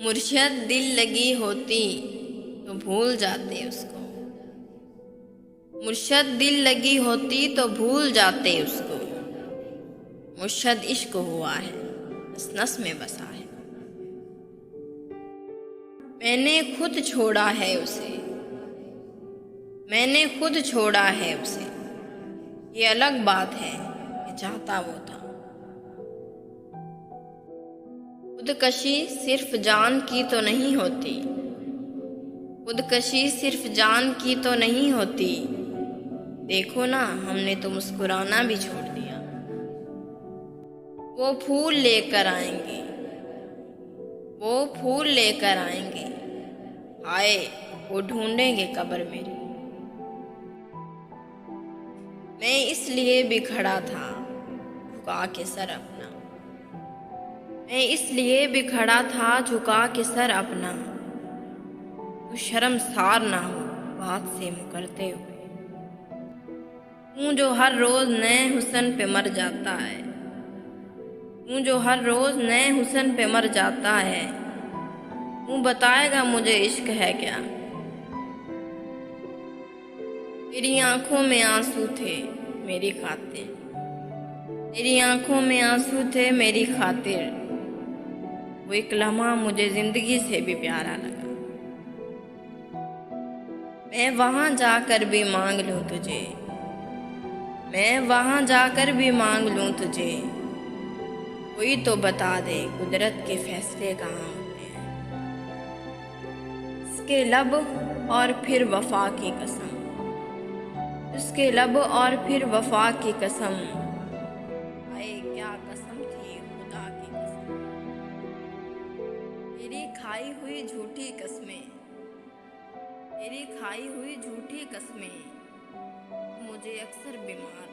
मुर्शिद दिल लगी होती तो भूल जाते उसको। मुर्शिद दिल लगी होती तो भूल जाते उसको। मुर्शिद इश्क हुआ है, नस नस में बसा है। मैंने खुद छोड़ा है उसे, मैंने खुद छोड़ा है उसे। ये अलग बात है कि चाहता वो था। खुदकशी सिर्फ जान की तो नहीं होती, खुदकशी सिर्फ जान की तो नहीं होती। देखो ना, हमने तो मुस्कुराना भी छोड़ दिया। वो फूल लेकर आएंगे, वो फूल लेकर आएंगे। हाय, वो ढूंढेंगे कब्र मेरी। मैं इसलिए भी खड़ा था झुका के सर अपना। मैं इसलिए भी खड़ा था झुका के सर अपना। तू शर्मसार ना हो बात से मुकरते हुए। तू जो हर रोज नए हुस्न पे मर जाता है, तू जो हर रोज नए हुस्न पे मर जाता है। तू बताएगा मुझे इश्क है क्या। तेरी आंखों में आंसू थे मेरी खातिर, तेरी आंखों में आंसू थे मेरी खातिर। वो एक लम्हा मुझे जिंदगी से भी प्यारा लगा। मैं वहां जाकर भी मांग लूं तुझे, मैं वहां जाकर भी मांग लूं तुझे। कोई तो बता दे कुदरत के फैसले कहाँ होते हैं। इसके लब और फिर वफा की कसम, उसके लब और फिर वफा की कसम। हाय क्या कसम थी खुदा की कसम। तेरी खाई हुई झूठी कस्में, तेरी खाई हुई झूठी कस्में मुझे अक्सर बीमार